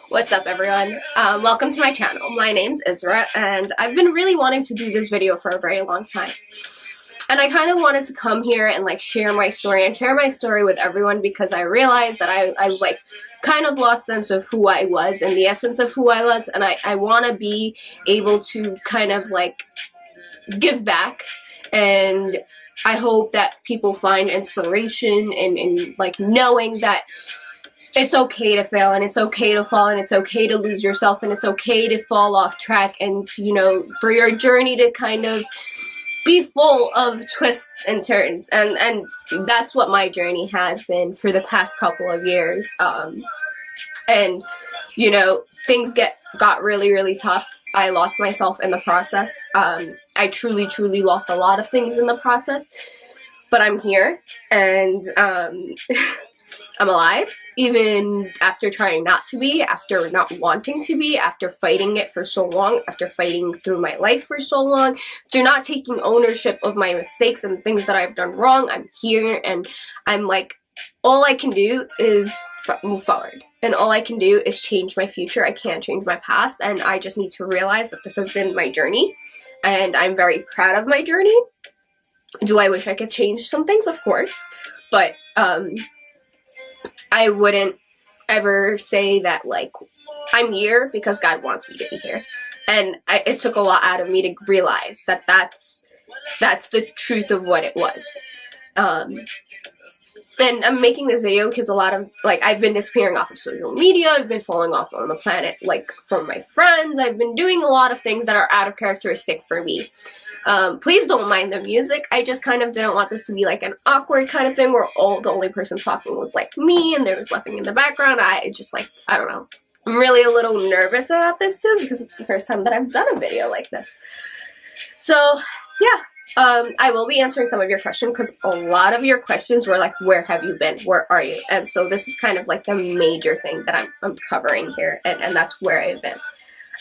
What's up, everyone? Welcome to my channel. My name's Itsisraa, and I've been really wanting to do this video for a very long time. And I kind of wanted to come here and share my story with everyone, because I realized that I kind of lost sense of who I was and the essence of who I was, and I want to be able to kind of give back, and I hope that people find inspiration in knowing that it's okay to fail, and it's okay to fall, and it's okay to lose yourself, and it's okay to fall off track, and for your journey to kind of be full of twists and turns, and that's what my journey has been for the past couple of years. And things got really tough. I lost myself in the process. I truly lost a lot of things in the process, but I'm here, and I'm alive, even after trying not to be, after not wanting to be, after fighting it for so long, after fighting through my life for so long, after not taking ownership of my mistakes and things that I've done wrong. I'm here, and I'm all I can do is move forward, and all I can do is change my future. I can't change my past, and I just need to realize that this has been my journey, and I'm very proud of my journey. Do I wish I could change some things? Of course, but I wouldn't ever say that I'm here because God wants me to be here. And it took a lot out of me to realize that that's the truth of what it was. And I'm making this video because a lot of I've been disappearing off of social media. I've been falling off on the planet from my friends. I've been doing a lot of things that are out of characteristic for me. Please don't mind the music. I just kind of didn't want this to be an awkward kind of thing where the only person talking was me, and there was nothing in the background. I don't know. I'm really a little nervous about this too, because it's the first time that I've done a video like this. So yeah, I will be answering some of your questions, because a lot of your questions were where have you been? Where are you? And so this is kind of the major thing that I'm covering here, and that's where I've been.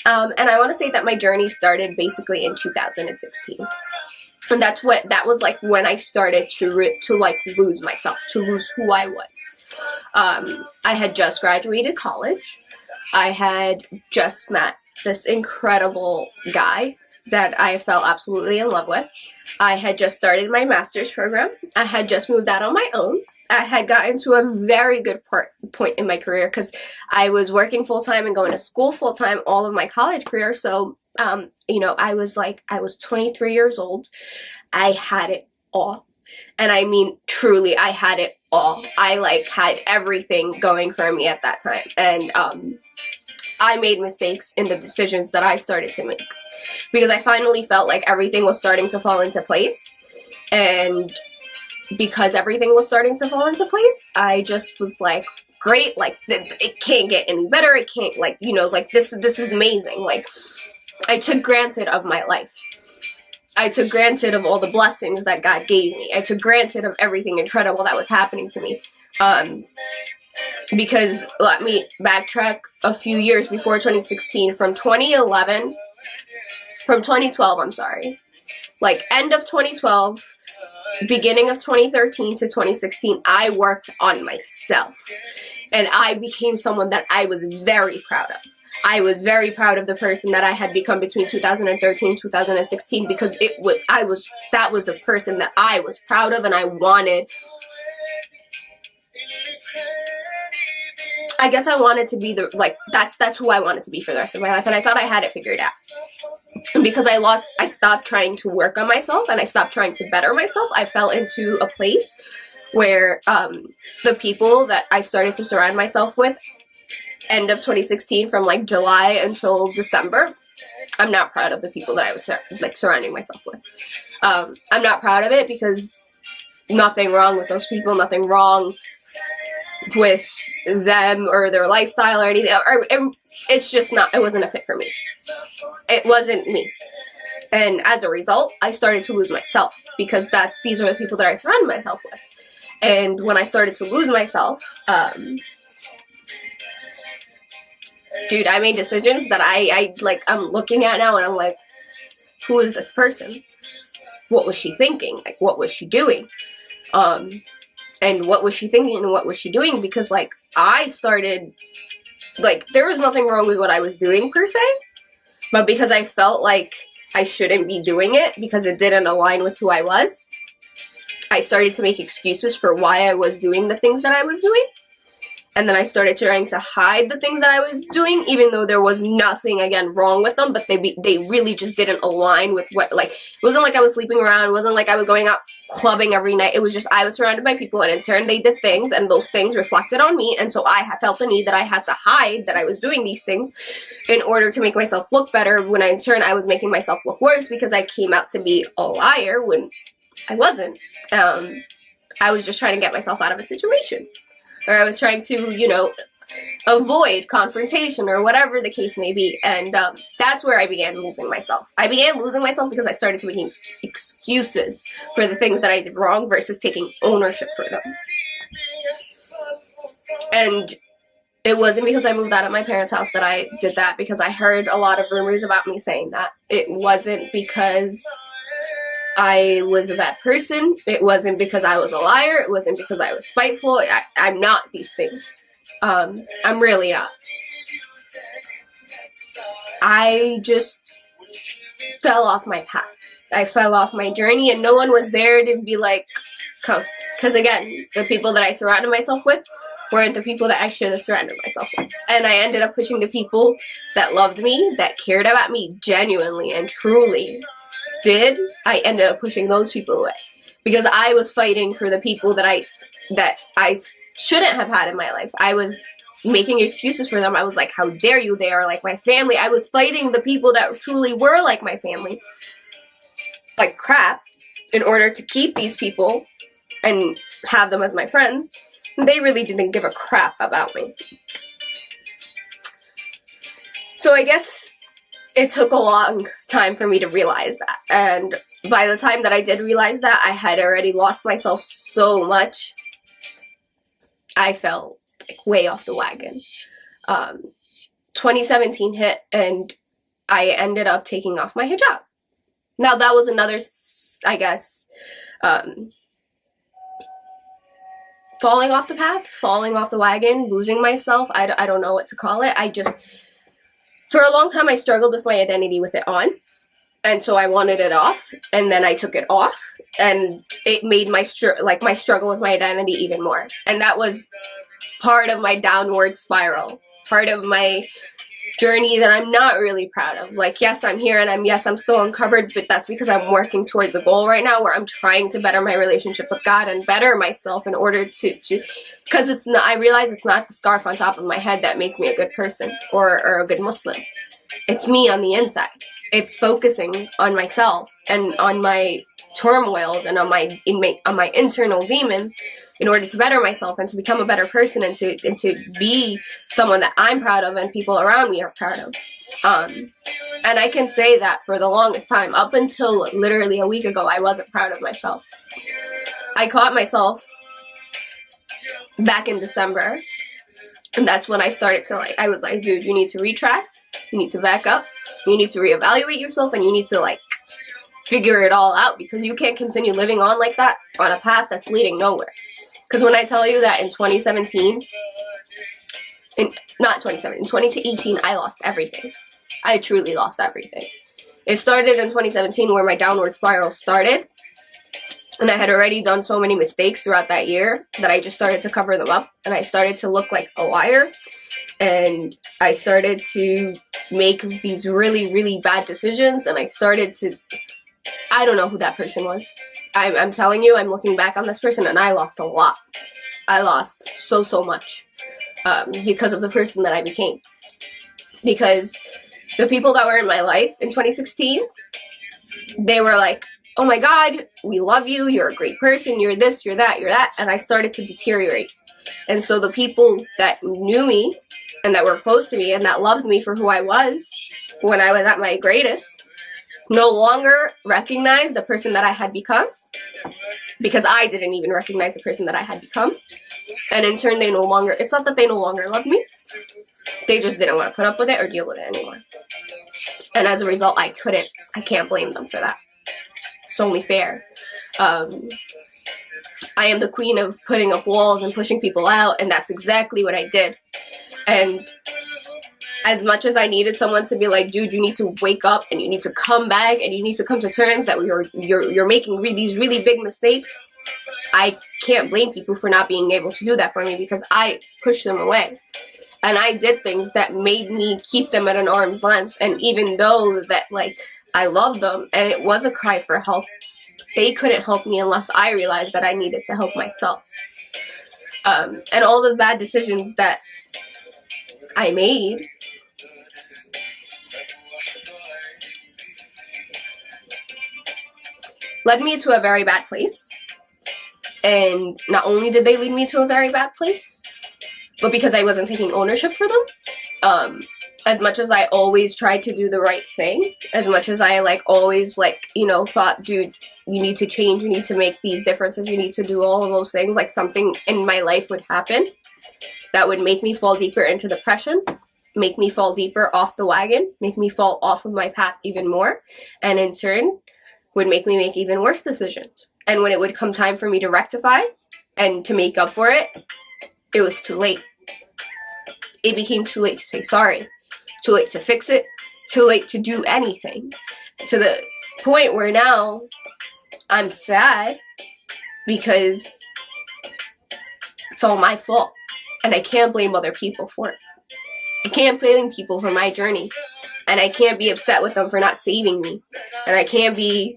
And I want to say that my journey started basically in 2016. And that was when I started to lose myself, to lose who I was. I had just graduated college. I had just met this incredible guy that I fell absolutely in love with. I had just started my master's program. I had just moved out on my own. I had gotten to a very good point in my career, because I was working full-time and going to school full-time all of my college career. So, I was 23 years old. I had it all. And I mean, truly, I had it all. I had everything going for me at that time. And I made mistakes in the decisions that I started to make, because I finally felt everything was starting to fall into place. And because everything was starting to fall into place, I just was great, it can't get any better. It can't, this is amazing. I took granted of my life. I took granted of all the blessings that God gave me. I took granted of everything incredible that was happening to me. Because let me backtrack a few years before 2016, from 2012, I'm sorry. End of 2012, beginning of 2013 to 2016, I worked on myself, and I became someone that I was very proud of. I was very proud of the person that I had become between 2013 and 2016, because that was a person that I was proud of, and I wanted, I guess I wanted to be that's who I wanted to be for the rest of my life, and I thought I had it figured out. Because I stopped trying to work on myself, and I stopped trying to better myself. I fell into a place where the people that I started to surround myself with, end of 2016, from July until December, I'm not proud of the people that I was surrounding myself with. I'm not proud of it, because nothing wrong with those people, nothing wrong with them or their lifestyle or anything. It's just it wasn't a fit for me. It wasn't me. And as a result, I started to lose myself, because these are the people that I surround myself with. And when I started to lose myself, dude, I made decisions that I'm looking at now, and I'm who is this person? What was she thinking? What was she doing? And what was she thinking, and what was she doing? Because I started, like, there was nothing wrong with what I was doing per se, but because I felt like I shouldn't be doing it because it didn't align with who I was, I started to make excuses for why I was doing the things that I was doing. And then I started trying to hide the things that I was doing, even though there was nothing, again, wrong with them, but they really just didn't align with what, like, it wasn't like I was sleeping around, it wasn't like I was going out clubbing every night, it was just I was surrounded by people, and in turn they did things, and those things reflected on me, and so I felt the need that I had to hide that I was doing these things in order to make myself look better, when in turn I was making myself look worse because I came out to be a liar when I wasn't. I was just trying to get myself out of a situation. Or I was trying to, you know, avoid confrontation or whatever the case may be. And that's where I began losing myself. I began losing myself because I started to making excuses for the things that I did wrong versus taking ownership for them. And it wasn't because I moved out of my parents' house that I did that, because I heard a lot of rumors about me saying that. It wasn't because I was a bad person. It wasn't because I was a liar. It wasn't because I was spiteful. I'm not these things. I'm really not. I just fell off my path. I fell off my journey, and no one was there to be like, come. Because again, the people that I surrounded myself with weren't the people that I should have surrounded myself with. And I ended up pushing the people that loved me, that cared about me genuinely and truly. I ended up pushing those people away because I was fighting for the people that I shouldn't have had in my life. I was making excuses for them. I was like, how dare you? They are like my family. I was fighting the people that truly were like my family like crap in order to keep these people and have them as my friends. They really didn't give a crap about me. So I guess it took a long time for me to realize that. And by the time that I did realize that, I had already lost myself so much. I fell like, way off the wagon. 2017 hit, and I ended up taking off my hijab. Now, that was another, I guess, falling off the path, falling off the wagon, losing myself. I don't know what to call it. For a long time, I struggled with my identity with it on, and so I wanted it off, and then I took it off, and it made my struggle with my identity even more. And that was part of my downward spiral, part of my journey that I'm not really proud of. Like, yes, I'm here, and I'm still uncovered, but that's because I'm working towards a goal right now where I'm trying to better my relationship with God and better myself in order to because it's not, I realize it's not the scarf on top of my head that makes me a good person or a good Muslim. It's me on the inside. It's focusing on myself and on my turmoils and on my internal demons in order to better myself and to become a better person and to be someone that I'm proud of and people around me are proud of. And I can say that for the longest time, up until literally a week ago, I wasn't proud of myself. I caught myself back in December, and that's when I started to I was like, dude, you need to retract, you need to back up, you need to reevaluate yourself, and you need to figure it all out, because you can't continue living on like that on a path that's leading nowhere. Because when I tell you that in 2018, I lost everything. I truly lost everything. It started in 2017 where my downward spiral started. And I had already done so many mistakes throughout that year that I just started to cover them up. And I started to look like a liar. And I started to make these really, really bad decisions. And I started to... I don't know who that person was. I'm telling you, I'm looking back on this person, and I lost a lot. I lost so much because of the person that I became. Because the people that were in my life in 2016, they were like, oh my God, we love you, you're a great person, you're this, you're that, you're that, and I started to deteriorate. And so the people that knew me and that were close to me and that loved me for who I was when I was at my greatest no longer recognized the person that I had become, because I didn't even recognize the person that I had become. And in turn, it's not that they no longer loved me, they just didn't want to put up with it or deal with it anymore. And as a result, I can't blame them for that. It's only fair. I am the queen of putting up walls and pushing people out, and that's exactly what I did. And as much as I needed someone to be like, dude, you need to wake up and you need to come back and you need to come to terms that you're making these really big mistakes, I can't blame people for not being able to do that for me, because I pushed them away. And I did things that made me keep them at an arm's length. And even though that, like, I loved them and it was a cry for help, they couldn't help me unless I realized that I needed to help myself. And all the bad decisions that I made led me to a very bad place. And not only did they lead me to a very bad place, but because I wasn't taking ownership for them. As much as I always tried to do the right thing, as much as I always thought, dude, you need to change, you need to make these differences, you need to do all of those things, like something in my life would happen that would make me fall deeper into depression, make me fall deeper off the wagon, make me fall off of my path even more, and in turn would make me make even worse decisions. And when it would come time for me to rectify and to make up for it, it was too late. It became too late to say sorry, too late to fix it, too late to do anything. To the point where now I'm sad because it's all my fault. And I can't blame other people for it. I can't blame people for my journey. And I can't be upset with them for not saving me. And I can't be...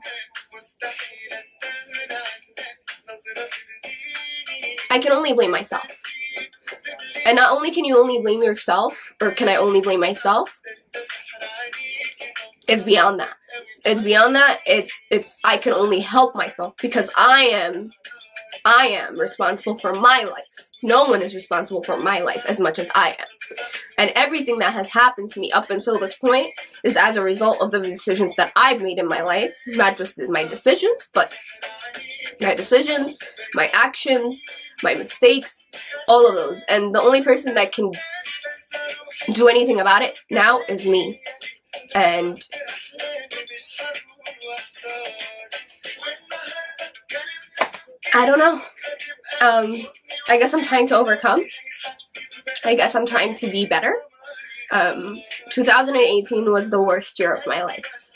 I can only blame myself. And not only can you only blame yourself, or can I only blame myself, it's beyond that. It's beyond that. It's I can only help myself, because I am responsible for my life. No one is responsible for my life as much as I am. And everything that has happened to me up until this point is as a result of the decisions that I've made in my life. Not just my decisions, but my decisions, my actions, my mistakes, all of those. And the only person that can do anything about it now is me. And I don't know. I guess I'm trying to overcome. I guess I'm trying to be better. 2018 was the worst year of my life.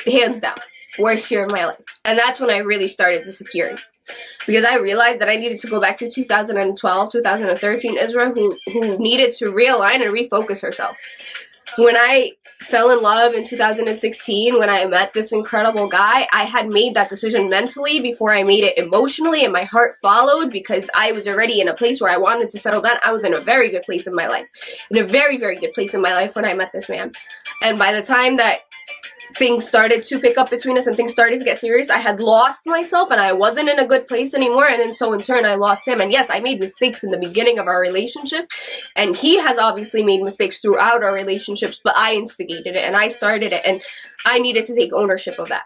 Hands down. Worst year of my life. And that's when I really started disappearing. Because I realized that I needed to go back to 2012, 2013 Isra, who needed to realign and refocus herself. When I fell in love in 2016, when I met this incredible guy, I had made that decision mentally before I made it emotionally, and my heart followed because I was already in a place where I wanted to settle down. I was in a very good place in my life. In a very, very good place in my life when I met this man. And by the time that things started to pick up between us and things started to get serious, I had lost myself and I wasn't in a good place anymore. And then so in turn, I lost him. And yes, I made mistakes in the beginning of our relationship. And he has obviously made mistakes throughout our relationships, but I instigated it and I started it and I needed to take ownership of that.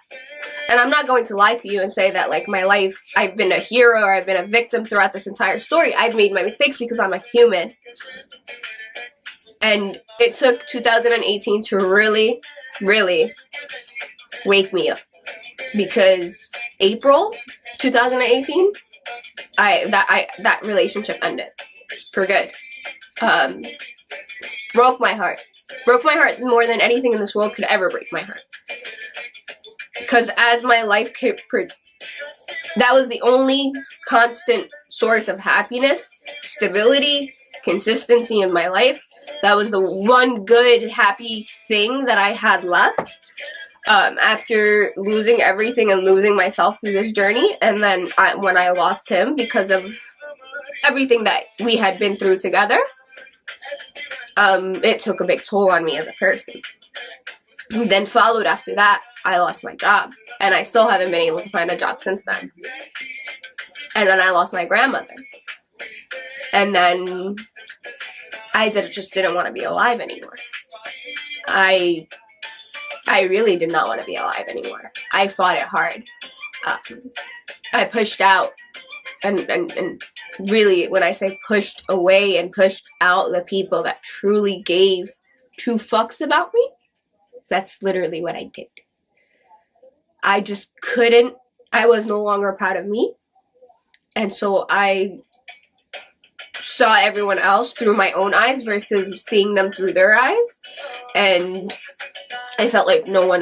And I'm not going to lie to you and say that my life, I've been a hero or I've been a victim throughout this entire story. I've made my mistakes because I'm a human. And it took 2018 to really, really wake me up, because April 2018, that relationship ended for good. Broke my heart more than anything in this world could ever break my heart. Because as my life that was the only constant source of happiness, stability, consistency in my life. That was the one good, happy thing that I had left after losing everything and losing myself through this journey. And then when I lost him because of everything that we had been through together, it took a big toll on me as a person. Then followed after that, I lost my job. And I still haven't been able to find a job since then. And then I lost my grandmother. And then I just didn't want to be alive anymore. I really did not want to be alive anymore. I fought it hard. I pushed out and really, when I say pushed away and pushed out the people that truly gave two fucks about me, that's literally what I did. I just couldn't. I was no longer proud of me. And so I saw everyone else through my own eyes versus seeing them through their eyes. And I felt like no one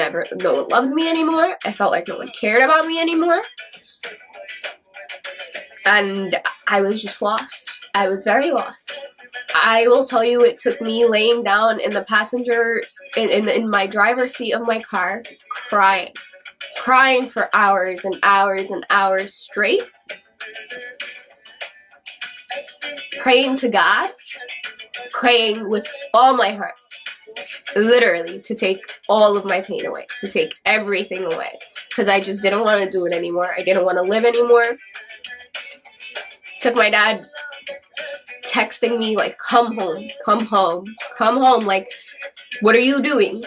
loved me anymore. I felt like no one cared about me anymore. And I was just lost. I was very lost. I will tell you, it took me laying down in the passenger, in my driver's seat of my car, crying for hours and hours and hours straight, praying to God, praying with all my heart, literally, to take all of my pain away, to take everything away, because I just didn't want to do it anymore. I didn't want to live anymore. Took my dad texting me like, come home, come home, come home, like, what are you doing?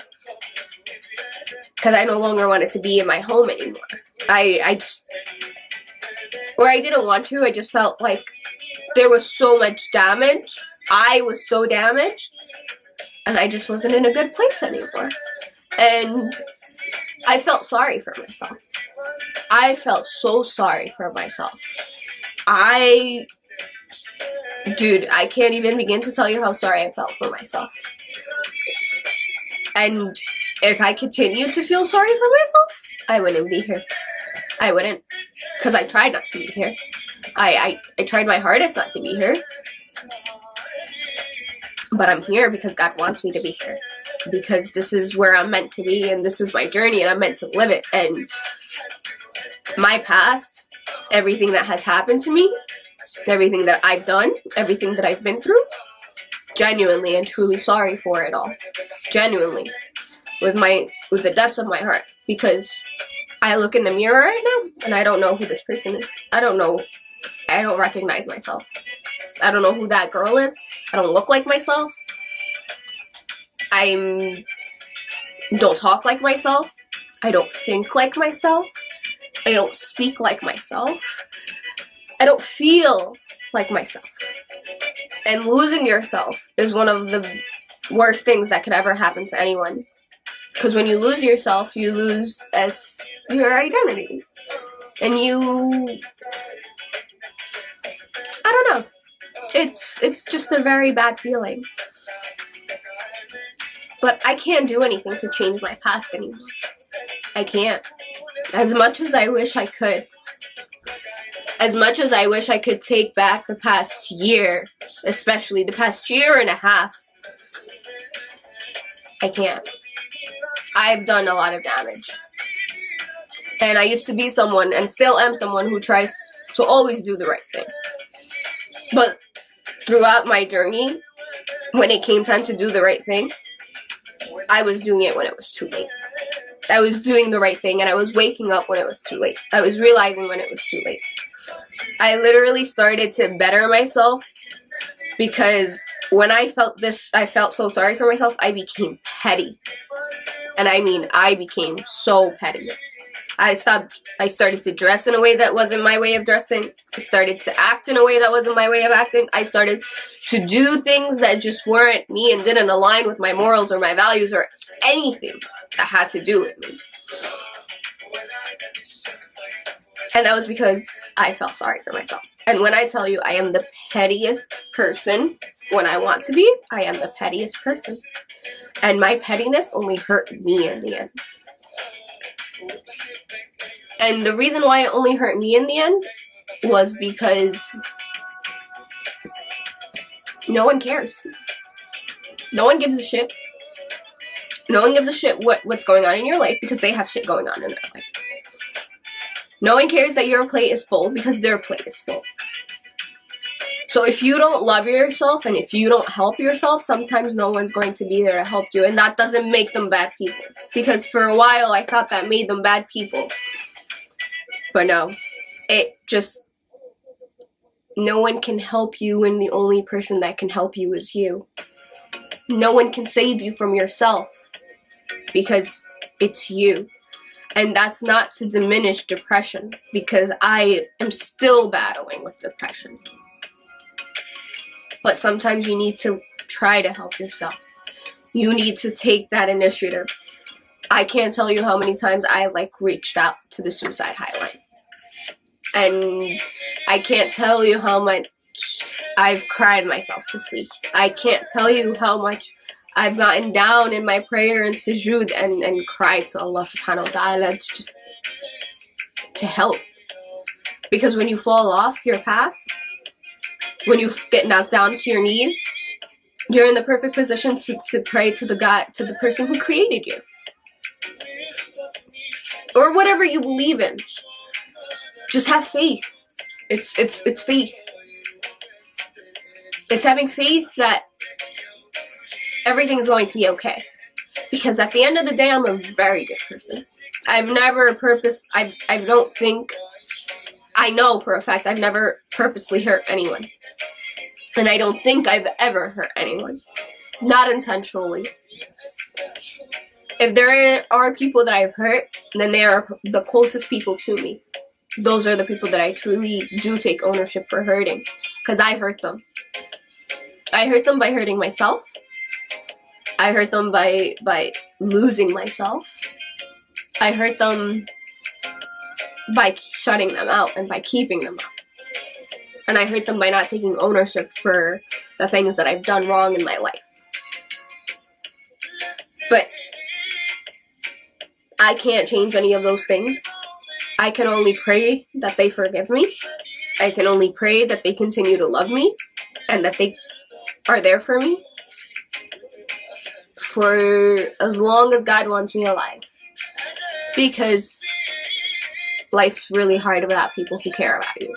Because I no longer wanted to be in my home anymore. I just, or I didn't want to, I just felt like there was so much damage. I was so damaged, and I just wasn't in a good place anymore. And I felt sorry for myself. I felt so sorry for myself. Dude, I can't even begin to tell you how sorry I felt for myself. And if I continued to feel sorry for myself, I wouldn't be here. I wouldn't. Because I tried not to be here. I tried my hardest not to be here. But I'm here because God wants me to be here. Because this is where I'm meant to be, and this is my journey, and I'm meant to live it. And my past, everything that has happened to me, everything that I've done, everything that I've been through, genuinely and truly sorry for it all. Genuinely. With the depths of my heart. Because I look in the mirror right now, and I don't know who this person is. I don't know. I don't recognize myself. I don't know who that girl is. I don't look like myself. I don't talk like myself. I don't think like myself. I don't speak like myself. I don't feel like myself. And losing yourself is one of the worst things that could ever happen to anyone. Because when you lose yourself, you lose your identity. And I don't know. It's just a very bad feeling. But I can't do anything to change my past anymore. I can't. As much as I wish I could. As much as I wish I could take back the past year, especially the past year and a half, I can't. I've done a lot of damage. And I used to be someone, and still am someone, who tries to always do the right thing. But throughout my journey, when it came time to do the right thing, I was doing it when it was too late. I was doing the right thing, and I was waking up when it was too late. I was realizing when it was too late. I literally started to better myself, because when I felt so sorry for myself, I became petty. And I mean, I became so petty. I started to dress in a way that wasn't my way of dressing. I started to act in a way that wasn't my way of acting. I started to do things that just weren't me and didn't align with my morals or my values or anything that had to do with me. And that was because I felt sorry for myself. And when I tell you I am the pettiest person when I want to be, I am the pettiest person. And my pettiness only hurt me in the end. And the reason why it only hurt me in the end was because no one cares. No one gives a shit. No one gives a shit what's going on in your life, because they have shit going on in their life. No one cares that your plate is full, because their plate is full. So if you don't love yourself and if you don't help yourself, sometimes no one's going to be there to help you. And that doesn't make them bad people. Because for a while I thought that made them bad people. But no. No one can help you when the only person that can help you is you. No one can save you from yourself. Because it's you. And that's not to diminish depression. Because I am still battling with depression. But sometimes you need to try to help yourself. You need to take that initiative. I can't tell you how many times I reached out to the suicide hotline. And I can't tell you how much I've cried myself to sleep. I can't tell you how much I've gotten down in my prayer and sujood and cried to Allah subhanahu wa ta'ala just to help. Because when you fall off your path, when you get knocked down to your knees, you're in the perfect position to pray to the person who created you. Or whatever you believe in. Just have faith. It's faith. It's having faith that everything's going to be okay. Because at the end of the day, I'm a very good person. I've never I know for a fact I've never purposely hurt anyone. And I don't think I've ever hurt anyone. Not intentionally. If there are people that I've hurt, then they are the closest people to me. Those are the people that I truly do take ownership for hurting. Because I hurt them. I hurt them by hurting myself. I hurt them by losing myself. I hurt them by shutting them out and by keeping them out. And I hurt them by not taking ownership for the things that I've done wrong in my life. But I can't change any of those things. I can only pray that they forgive me. I can only pray that they continue to love me and that they are there for me for as long as God wants me alive. Because life's really hard without people who care about you.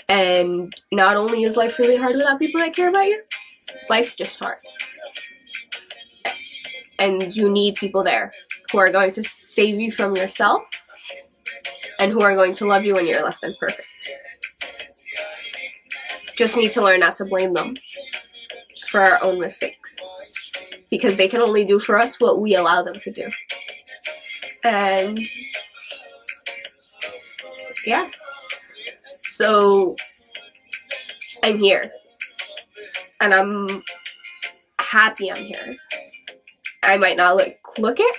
And not only is life really hard without people that care about you, life's just hard. And you need people there who are going to save you from yourself and who are going to love you when you're less than perfect. Just need to learn not to blame them for our own mistakes. Because they can only do for us what we allow them to do. And yeah. So I'm here. And I'm happy I'm here. I might not look it.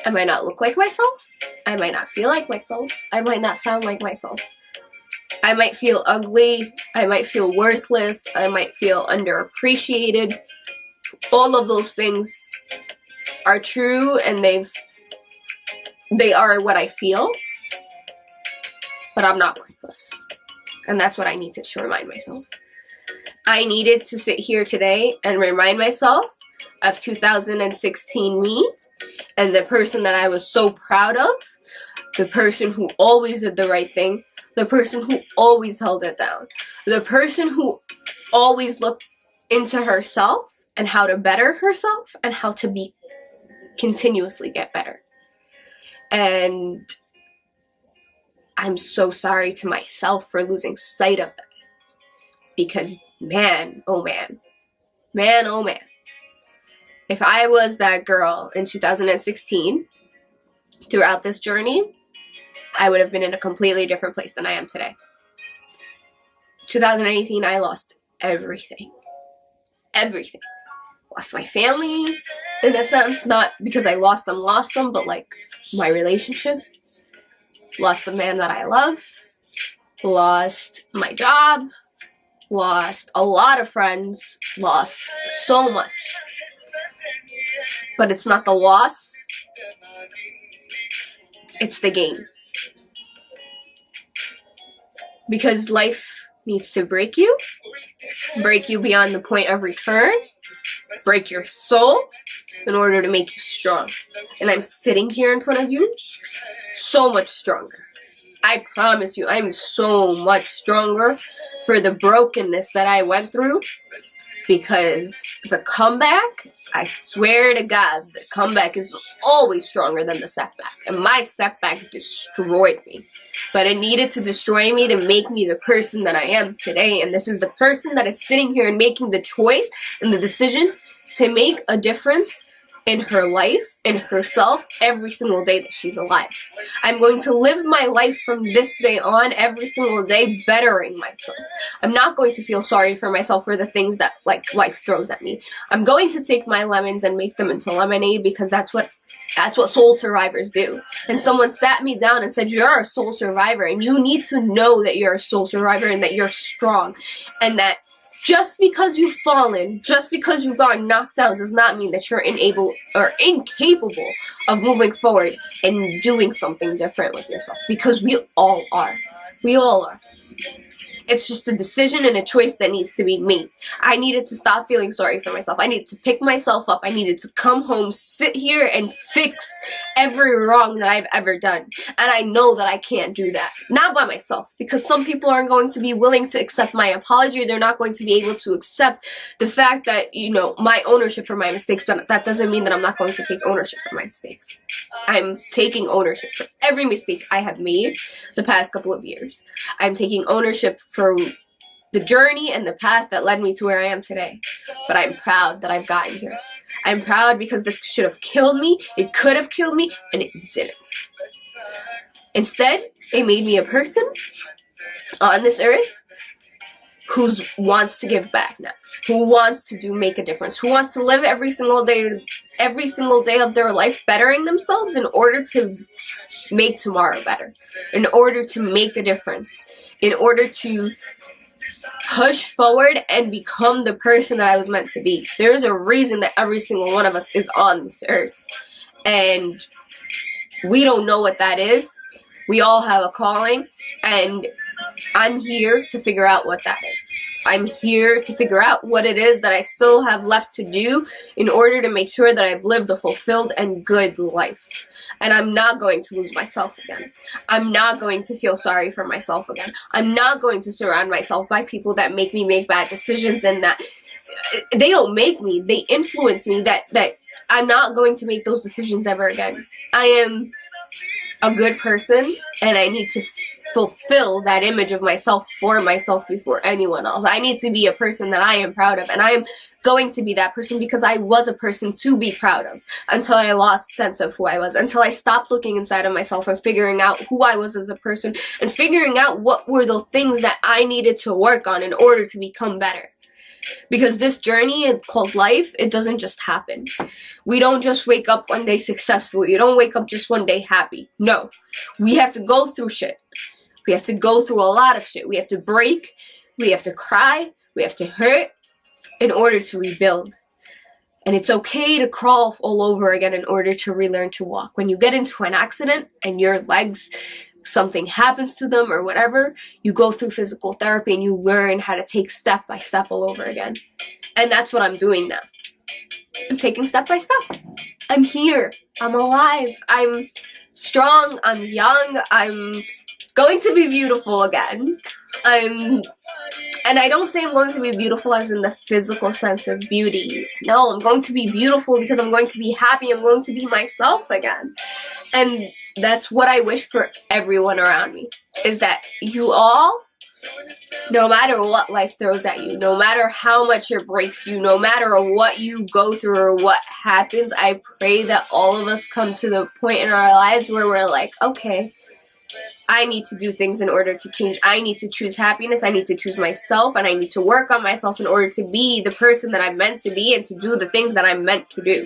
I might not look like myself. I might not feel like myself. I might not sound like myself. I might feel ugly. I might feel worthless. I might feel underappreciated. All of those things are true, and they are what I feel. But I'm not worthless. And that's what I need to remind myself. I needed to sit here today and remind myself of 2016 me and the person that I was so proud of, the person who always did the right thing, the person who always held it down, the person who always looked into herself and how to better herself and how to continuously get better. And I'm so sorry to myself for losing sight of that. Because man, oh man, if I was that girl in 2016, throughout this journey, I would have been in a completely different place than I am today. 2018, I lost everything. Everything. Lost my family, in a sense, not because I lost them, but like my relationship. Lost the man that I love. Lost my job. Lost a lot of friends. Lost so much. But it's not the loss. It's the gain. Because life needs to break you beyond the point of return, break your soul in order to make you strong. And I'm sitting here in front of you so much stronger. I promise you, I'm so much stronger for the brokenness that I went through, because the comeback, I swear to God, the comeback is always stronger than the setback. And my setback destroyed me. But it needed to destroy me to make me the person that I am today. And this is the person that is sitting here and making the choice and the decision to make a difference in her life, in herself, every single day that she's alive. I'm going to live my life from this day on, every single day, bettering myself. I'm not going to feel sorry for myself for the things that, like, life throws at me. I'm going to take my lemons and make them into lemonade, because that's what soul survivors do. And someone sat me down and said, you're a soul survivor, and you need to know that you're a soul survivor and that you're strong, and that just because you've fallen, just because you've gotten knocked down, does not mean that you're incapable of moving forward and doing something different with yourself. Because we all are. We all are. It's just a decision and a choice that needs to be made. I needed to stop feeling sorry for myself. I needed to pick myself up. I needed to come home, sit here, and fix every wrong that I've ever done. And I know that I can't do that. Not by myself. Because some people aren't going to be willing to accept my apology. They're not going to be able to accept the fact that, you know, my ownership for my mistakes. But that doesn't mean that I'm not going to take ownership for my mistakes. I'm taking ownership for every mistake I have made the past couple of years. I'm taking ownership for the journey and the path that led me to where I am today. But I'm proud that I've gotten here. I'm proud because this should have killed me, it could have killed me, and it didn't. Instead, it made me a person on this earth who wants to give back now, who wants to make a difference, who wants to live every single day of their life bettering themselves in order to make tomorrow better, in order to make a difference, in order to push forward and become the person that I was meant to be. There's a reason that every single one of us is on this earth, and we don't know what that is. We all have a calling, and I'm here to figure out what that is. I'm here to figure out what it is that I still have left to do in order to make sure that I've lived a fulfilled and good life. And I'm not going to lose myself again. I'm not going to feel sorry for myself again. I'm not going to surround myself by people that make me make bad decisions, and that they don't make me, they influence me, that I'm not going to make those decisions ever again. I am a good person, and I need to fulfill that image of myself for myself before anyone else. I need to be a person that I am proud of, and I am going to be that person because I was a person to be proud of until I lost sense of who I was, until I stopped looking inside of myself and figuring out who I was as a person and figuring out what were the things that I needed to work on in order to become better. Because this journey called life, it doesn't just happen. We don't just wake up one day successful. You don't wake up just one day happy. No. We have to go through shit. We have to go through a lot of shit. We have to break. We have to cry. We have to hurt in order to rebuild. And it's okay to crawl all over again in order to relearn to walk. When you get into an accident and your legs, something happens to them or whatever, you go through physical therapy and you learn how to take step by step all over again. And that's what I'm doing now. I'm taking step by step. I'm here. I'm alive. I'm strong. I'm young. I'm going to be beautiful again. And I don't say I'm going to be beautiful as in the physical sense of beauty. No, I'm going to be beautiful because I'm going to be happy. I'm going to be myself again. And that's what I wish for everyone around me, is that you all, no matter what life throws at you, no matter how much it breaks you, no matter what you go through or what happens, I pray that all of us come to the point in our lives where we're like, okay, I need to do things in order to change. I need to choose happiness. I need to choose myself, and I need to work on myself in order to be the person that I'm meant to be and to do the things that I'm meant to do.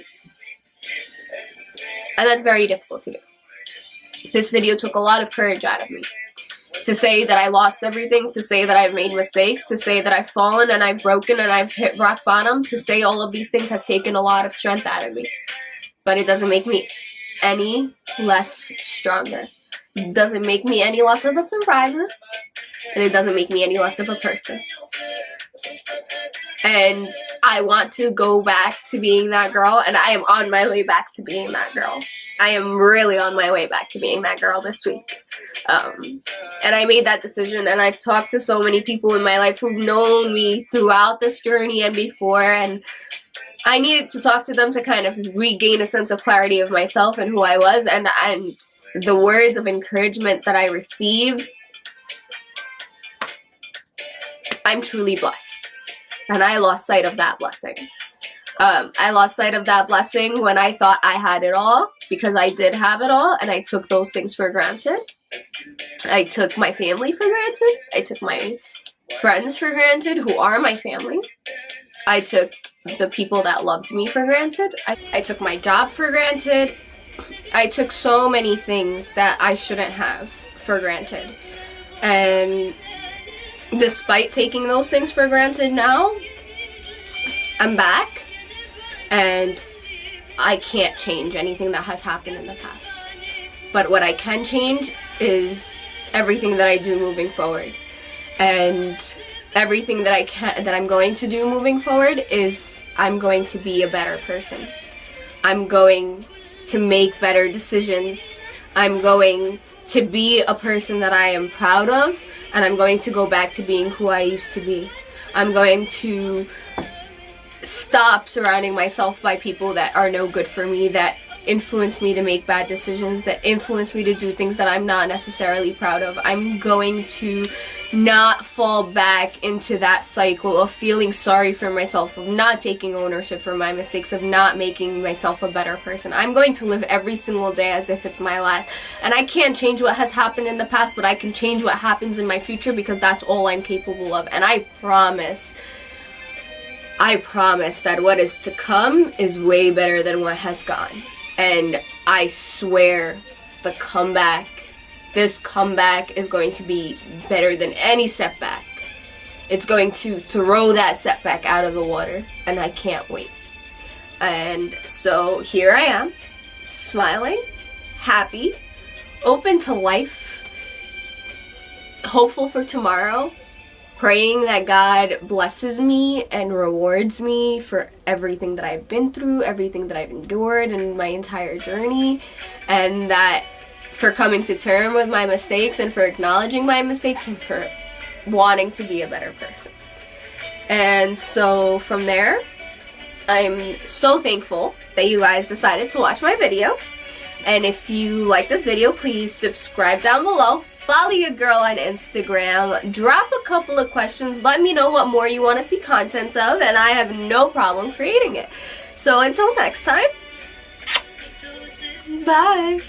And that's very difficult to do. This video took a lot of courage out of me. To say that I lost everything, to say that I've made mistakes, to say that I've fallen and I've broken and I've hit rock bottom, to say all of these things has taken a lot of strength out of me. But it doesn't make me any less stronger. It doesn't make me any less of a survivor. And it doesn't make me any less of a person. And I want to go back to being that girl, and I am on my way back to being that girl. I am really on my way back to being that girl this week. And I made that decision, and I've talked to so many people in my life who've known me throughout this journey and before, and I needed to talk to them to kind of regain a sense of clarity of myself and who I was, and the words of encouragement that I received, I'm truly blessed. And I lost sight of that blessing. I lost sight of that blessing when I thought I had it all, because I did have it all, and I took those things for granted. I took my family for granted. I took my friends for granted, who are my family. I took the people that loved me for granted. I took my job for granted. I took so many things that I shouldn't have for granted. And despite taking those things for granted now, I'm back, and I can't change anything that has happened in the past. But what I can change is everything that I do moving forward. And everything that I'm going to do moving forward is I'm going to be a better person. I'm going to make better decisions. I'm going to be a person that I am proud of, and I'm going to go back to being who I used to be. I'm going to stop surrounding myself by people that are no good for me, that influence me to make bad decisions, that influence me to do things that I'm not necessarily proud of. I'm going to not fall back into that cycle of feeling sorry for myself, of not taking ownership for my mistakes, of not making myself a better person. I'm going to live every single day as if it's my last. And I can't change what has happened in the past, but I can change what happens in my future, because that's all I'm capable of. And I promise that what is to come is way better than what has gone. And I swear this comeback is going to be better than any setback. It's going to throw that setback out of the water, and I can't wait. And so here I am, smiling, happy, open to life, hopeful for tomorrow, praying that God blesses me and rewards me for everything that I've been through, everything that I've endured in my entire journey, and that for coming to terms with my mistakes, and for acknowledging my mistakes, and for wanting to be a better person. And so from there, I'm so thankful that you guys decided to watch my video. And if you like this video, please subscribe down below. Follow your girl on Instagram, drop a couple of questions, let me know what more you want to see content of, and I have no problem creating it. So until next time, bye!